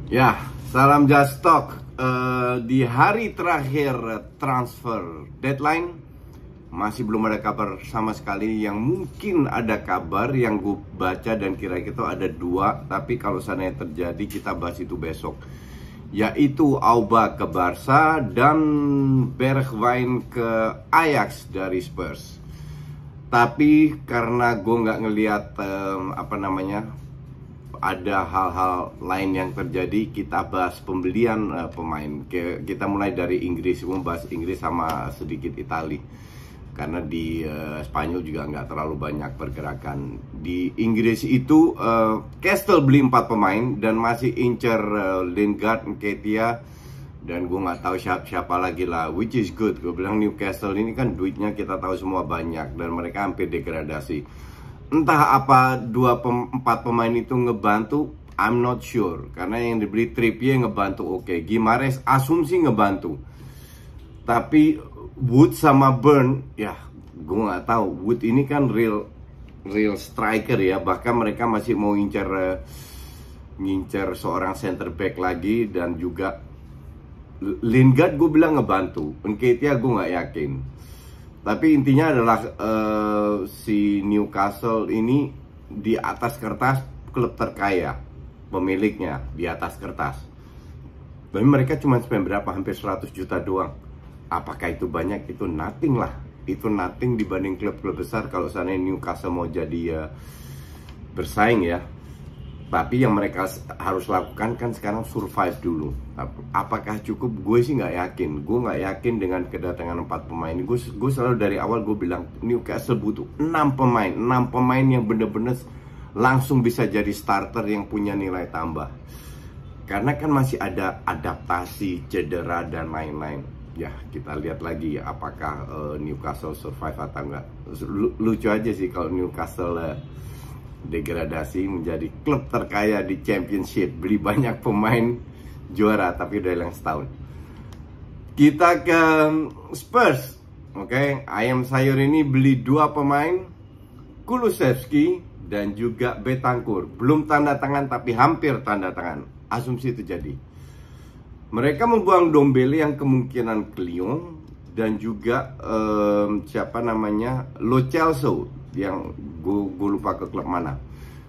Ya, salam Just Talk. Di hari terakhir transfer deadline masih belum ada kabar sama sekali. Yang mungkin ada kabar yang gue baca dan kira-kira ada dua, tapi kalau seandainya terjadi kita bahas itu besok, yaitu Auba ke Barca dan Bergwijn ke Ajax dari Spurs. Tapi karena gue nggak ngelihat ada hal-hal lain yang terjadi, kita bahas pembelian pemain. Kita mulai dari Inggris, membahas Inggris sama sedikit Itali, karena di Spanyol juga nggak terlalu banyak pergerakan. Di Inggris itu Castle beli 4 pemain dan masih incer Lingard, Nketiah, dan gue nggak tahu siapa lagi lah, which is good. Gue bilang Newcastle ini kan duitnya kita tahu semua banyak dan mereka hampir degradasi. Entah apa 4 pemain itu ngebantu, I'm not sure. Karena yang dibeli Trippier ngebantu oke. Gimares asumsi ngebantu. Tapi Wood sama Burn, ya gue nggak tahu. Wood ini kan real striker ya. Bahkan mereka masih mau ngincer seorang center back lagi. Dan juga Lingard gue bilang ngebantu. Nketiah gue nggak yakin. Tapi intinya adalah si Newcastle ini di atas kertas klub terkaya, pemiliknya di atas kertas. Tapi mereka cuma spend berapa? Hampir 100 juta doang. Apakah itu banyak? Itu nothing lah. Itu nothing dibanding klub-klub besar kalau seandainya Newcastle mau jadi bersaing ya. Tapi yang mereka harus lakukan kan sekarang survive dulu. Apakah cukup? Gue sih nggak yakin. Gue nggak yakin dengan kedatangan 4 pemain. Gue selalu dari awal gue bilang Newcastle butuh 6 pemain. 6 pemain yang bener-bener langsung bisa jadi starter yang punya nilai tambah. Karena kan masih ada adaptasi, cedera, dan lain-lain. Ya kita lihat lagi ya apakah Newcastle survive atau enggak. Lucu aja sih kalau Newcastle degradasi menjadi klub terkaya di Championship, beli banyak pemain juara tapi udah hilang setahun. Kita ke Spurs, oke. Ayam sayur ini beli 2 pemain, Kulusevski dan juga Bentancur. Belum tanda tangan tapi hampir tanda tangan. Asumsi itu jadi. Mereka membuang Dombele yang kemungkinan ke Lyon dan juga Lo Celso yang gue lupa ke klub mana.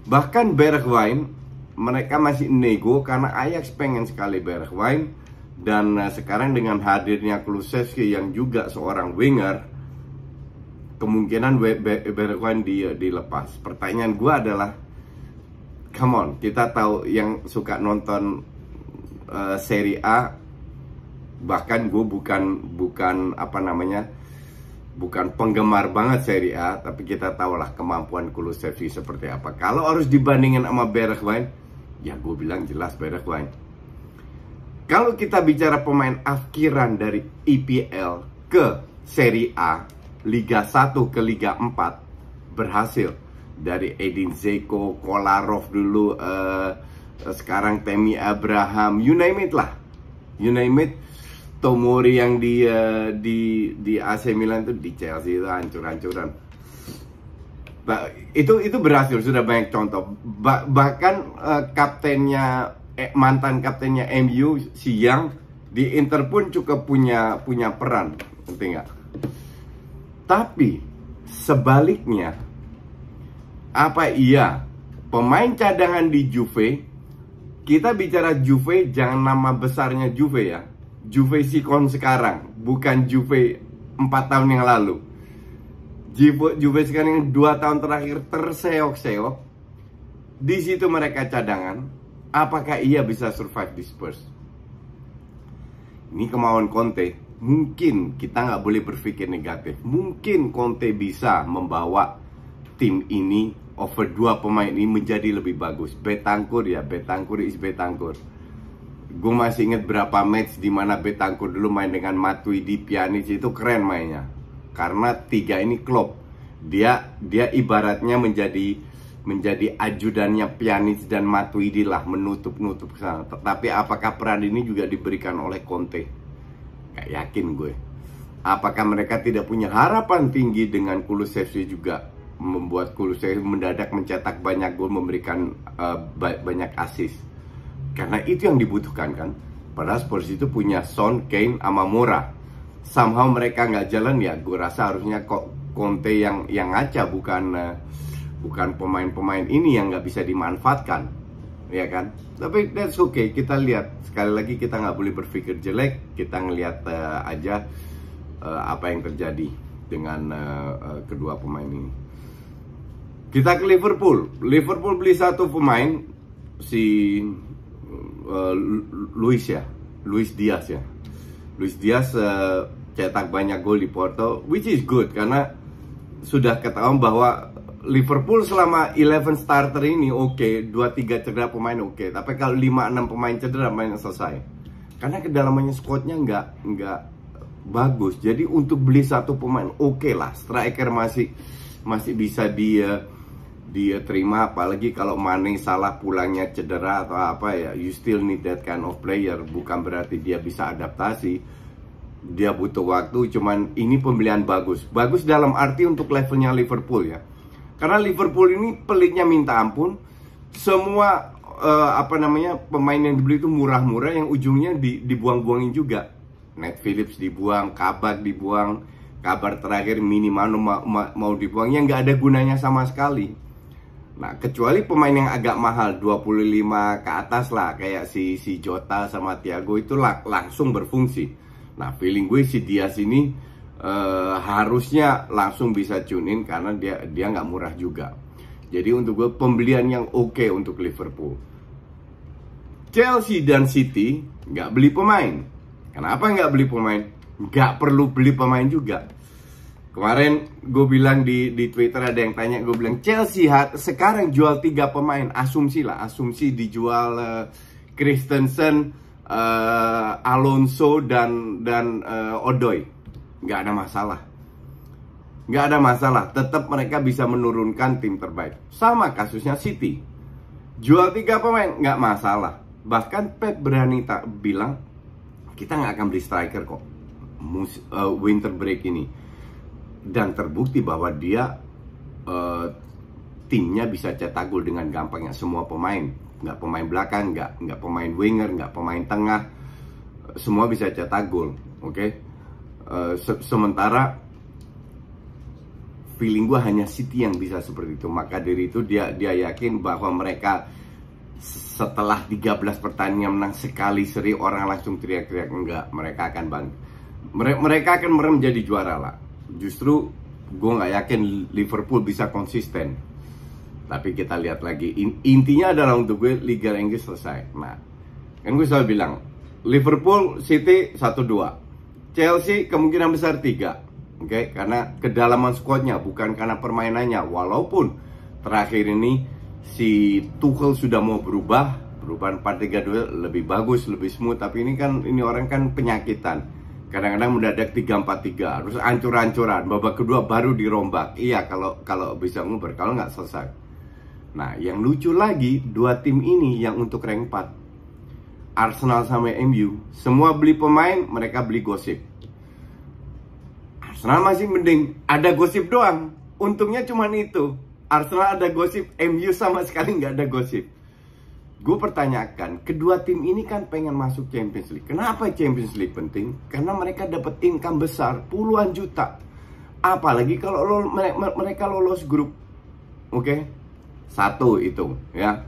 Bahkan Bergwijn mereka masih nego karena Ajax pengen sekali Bergwijn. Dan sekarang dengan hadirnya Kulusevski yang juga seorang winger, kemungkinan Bergwijn dilepas. Pertanyaan gue adalah, come on, kita tahu yang suka nonton Serie A, bahkan gue bukan penggemar banget Serie A, tapi kita tahulah kemampuan Kulusevski seperti apa. Kalau harus dibandingin sama Bergwijn, ya gue bilang jelas Bergwijn. Kalau kita bicara pemain akhiran dari EPL ke Serie A, Liga 1 ke Liga 4 berhasil. Dari Edin Dzeko, Kolarov dulu, sekarang Tammy Abraham, you name it lah, you name it. Tomori yang di AC Milan itu, di Chelsea itu hancur-hancuran. Itu berhasil, sudah banyak contoh. Bahkan mantan kaptennya MU si Yang di Inter pun cukup punya peran, ngerti nggak? Tapi sebaliknya, apa iya pemain cadangan di Juve? Kita bicara Juve, jangan nama besarnya Juve ya. Juve Sikon sekarang, bukan Juve 4 tahun yang lalu. Juve sekarang yang 2 tahun terakhir terseok-seok. Di situ mereka cadangan. Apakah ia bisa survive di Spurs? Ini kemauan Conte. Mungkin kita nggak boleh berpikir negatif. Mungkin Conte bisa membawa tim ini over 2 pemain ini menjadi lebih bagus. Bentancur ya, Bentancur is Bentancur. Gue masih inget berapa match di mana Bentancur dulu main dengan Matuidi, Pjanic, itu keren mainnya. Karena 3 ini klop. Dia ibaratnya menjadi ajudannya Pjanic dan Matuidi lah, menutup sana. Tapi apakah peran ini juga diberikan oleh Conte? Gak yakin gue. Apakah mereka tidak punya harapan tinggi dengan Kulusevski juga? Membuat Kulusevski mendadak mencetak banyak gol, memberikan banyak assist. karena itu yang dibutuhkan kan. Padahal Spurs itu punya Son, Kane, sama Moura. Somehow mereka nggak jalan, ya gue rasa harusnya kok Conte yang ngaca, bukan pemain-pemain ini yang nggak bisa dimanfaatkan, ya kan. Tapi that's okay, kita lihat. Sekali lagi kita nggak boleh berpikir jelek, kita ngelihat aja apa yang terjadi dengan kedua pemain ini. Kita ke Liverpool. Liverpool beli satu pemain, si Luis Diaz ya. Luis Diaz cetak banyak gol di Porto, which is good karena sudah ketahuan bahwa Liverpool selama 11 starter ini oke, 2-3 cedera pemain oke, tapi kalau 5-6 pemain cedera main selesai. Karena kedalamannya squadnya nggak bagus. Jadi untuk beli satu pemain oke lah, striker masih bisa dia terima, apalagi kalau Mane Salah pulangnya cedera atau apa ya, you still need that kind of player. Bukan berarti dia bisa adaptasi, dia butuh waktu. Cuman ini pembelian bagus dalam arti untuk levelnya Liverpool ya, karena Liverpool ini peliknya minta ampun. Semua pemain yang dibeli itu murah-murah, yang ujungnya dibuang-buangin juga. Nat Phillips dibuang, Kabak dibuang, kabar terakhir Minamino mau dibuang, yang nggak ada gunanya sama sekali. Nah, kecuali pemain yang agak mahal 25 ke atas lah, kayak si Jota sama Thiago itu langsung berfungsi. Nah, feeling gue si Diaz ini harusnya langsung bisa tune in karena dia nggak murah juga. Jadi untuk gue pembelian yang oke untuk Liverpool. Chelsea dan City nggak beli pemain. Kenapa nggak beli pemain? Nggak perlu beli pemain juga. Kemarin gue bilang di Twitter, ada yang tanya, gue bilang Chelsea sekarang jual 3 pemain, asumsi dijual Christensen, Alonso dan Odoi. Nggak ada masalah, tetap mereka bisa menurunkan tim terbaik. Sama kasusnya City, jual 3 pemain nggak masalah. Bahkan Pep berani bilang kita nggak akan beli striker kok winter break ini. Dan terbukti bahwa dia timnya bisa cetak gol dengan gampangnya. Semua pemain, nggak pemain belakang, nggak pemain winger, nggak pemain tengah, semua bisa cetak gol. Oke. Sementara feeling gue hanya City yang bisa seperti itu. Maka dari itu dia yakin bahwa mereka setelah 13 pertandingan menang sekali seri, orang langsung teriak-teriak. Enggak, mereka akan bangkit. Mereka akan menjadi juara lah. Justru gue nggak yakin Liverpool bisa konsisten. Tapi kita lihat lagi. Intinya adalah untuk gue Liga Inggris selesai. Nah, kan gue selalu bilang Liverpool, City 1-2, Chelsea kemungkinan besar 3. Oke, karena kedalaman squadnya, bukan karena permainannya. Walaupun terakhir ini si Tuchel sudah mau perubahan 4-3-2 lebih bagus, lebih smooth. Tapi ini orang kan penyakitan. Kadang-kadang mendadak 3-4-3, terus ancur-ancuran, babak kedua baru dirombak. Iya, kalau bisa nguber, kalau nggak selesai. Nah, yang lucu lagi, 2 tim ini yang untuk rank 4, Arsenal sama MU, semua beli pemain, mereka beli gosip. Arsenal masih mending, ada gosip doang. Untungnya cuma itu. Arsenal ada gosip, MU sama sekali nggak ada gosip. Gue pertanyakan, kedua tim ini kan pengen masuk Champions League. Kenapa Champions League penting? Karena mereka dapat income besar, puluhan juta. Apalagi kalau mereka lolos grup. Oke? 1 itu ya.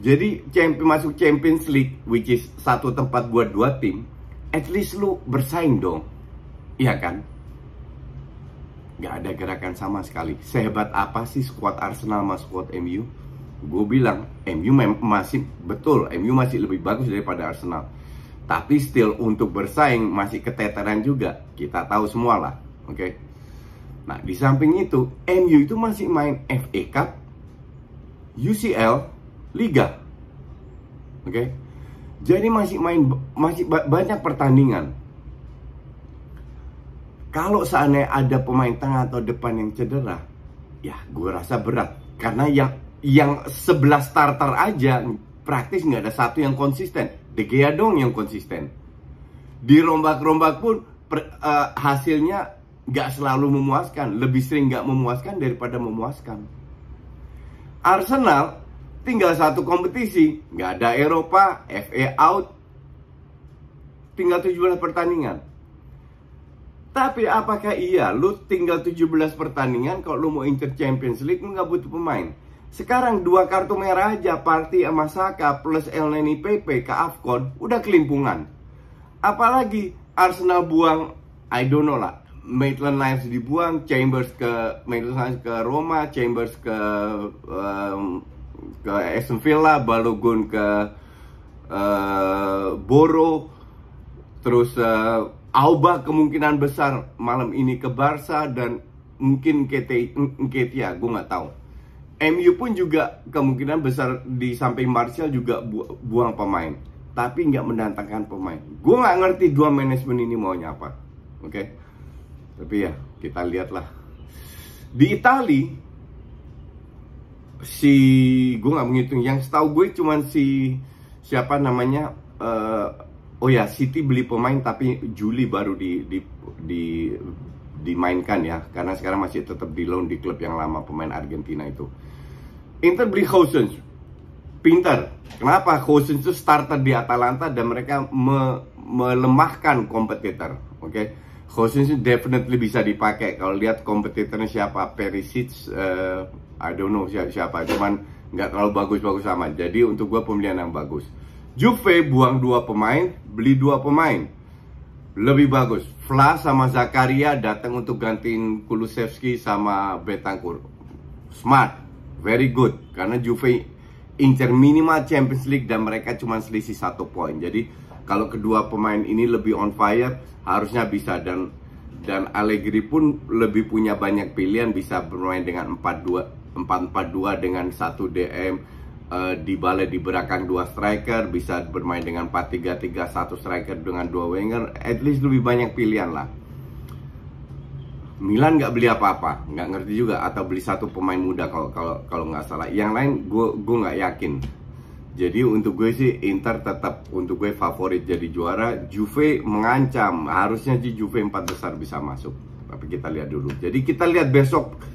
Jadi masuk Champions League, which is satu tempat buat 2 tim, at least lu bersaing dong. Iya kan? Gak ada gerakan sama sekali. Sehebat apa sih squad Arsenal sama squad MU? Gue bilang MU masih betul, MU masih lebih bagus daripada Arsenal. Tapi still untuk bersaing masih keteteran juga. Kita tahu semua lah. Oke. Nah, di samping itu MU itu masih main FA Cup, UCL, Liga. Oke. Jadi masih banyak pertandingan. Kalau seandainya ada pemain tengah atau depan yang cedera, ya gue rasa berat. Karena yang 11 starter aja praktis nggak ada satu yang konsisten. De Gea dong yang konsisten. Dirombak-rombak pun hasilnya nggak selalu memuaskan. Lebih sering nggak memuaskan daripada memuaskan. Arsenal tinggal satu kompetisi, nggak ada Eropa, FA out, tinggal 17 pertandingan. Tapi apakah iya lu tinggal 17 pertandingan kalau lu mau incer Champions League, lu nggak butuh pemain? Sekarang 2 kartu merah aja, Partey sama Saka plus Elneny PP ke AFCON udah kelimpungan. Apalagi Arsenal buang, I don't know lah, Maitland-Niles dibuang, Chambers ke Maitland-Niles ke Roma, Chambers ke Aston Villa, Balogun ke Boro, terus Auba kemungkinan besar malam ini ke Barca, dan mungkin Nketiah, gue nggak tahu. MU pun juga kemungkinan besar di samping Martial juga buang pemain, tapi nggak mendatangkan pemain. Gue nggak ngerti dua manajemen ini maunya apa, oke? Tapi ya kita lihatlah. Di Itali, gue nggak menghitung. Yang setahu gue cuman siapa namanya? Oh ya, City beli pemain tapi Juli baru dimainkan ya, karena sekarang masih tetap di loan di klub yang lama, pemain Argentina itu. Inter beli Gosens, pintar. Kenapa? Gosens itu starter di Atalanta dan mereka melemahkan kompetitor. Oke, Gosens itu definitely bisa dipakai. Kalau lihat kompetitornya siapa, Perisic, I don't know siapa, cuman nggak terlalu bagus-bagus amat. Jadi untuk gue pembelian yang bagus. Juve buang 2 pemain, beli 2 pemain lebih bagus. Vla sama Zakaria datang untuk gantiin Kulusevski sama Bentancur. Smart, very good, karena Juve incer minimal Champions League dan mereka cuma selisih 1 poin. Jadi kalau kedua pemain ini lebih on fire, harusnya bisa. Dan Allegri pun lebih punya banyak pilihan, bisa bermain dengan 4-4-2 dengan 1 DM. Dybala di belakang 2 striker, bisa bermain dengan 4-3-3, 1 striker dengan 2 winger. At least lebih banyak pilihan lah. Milan nggak beli apa-apa, nggak ngerti juga, atau beli 1 pemain muda kalau nggak salah. Yang lain gue nggak yakin. Jadi untuk gue sih Inter tetap untuk gue favorit jadi juara. Juve mengancam, harusnya sih Juve 4 besar bisa masuk. Tapi kita lihat dulu. Jadi kita lihat besok.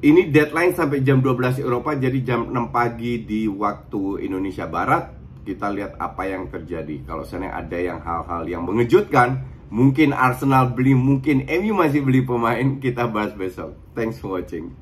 Ini deadline sampai jam 12 Eropa, jadi jam 6 pagi di waktu Indonesia Barat. Kita lihat apa yang terjadi. Kalau seandainya ada yang hal-hal yang mengejutkan, mungkin Arsenal beli, mungkin MU masih beli pemain, kita bahas besok. Thanks for watching.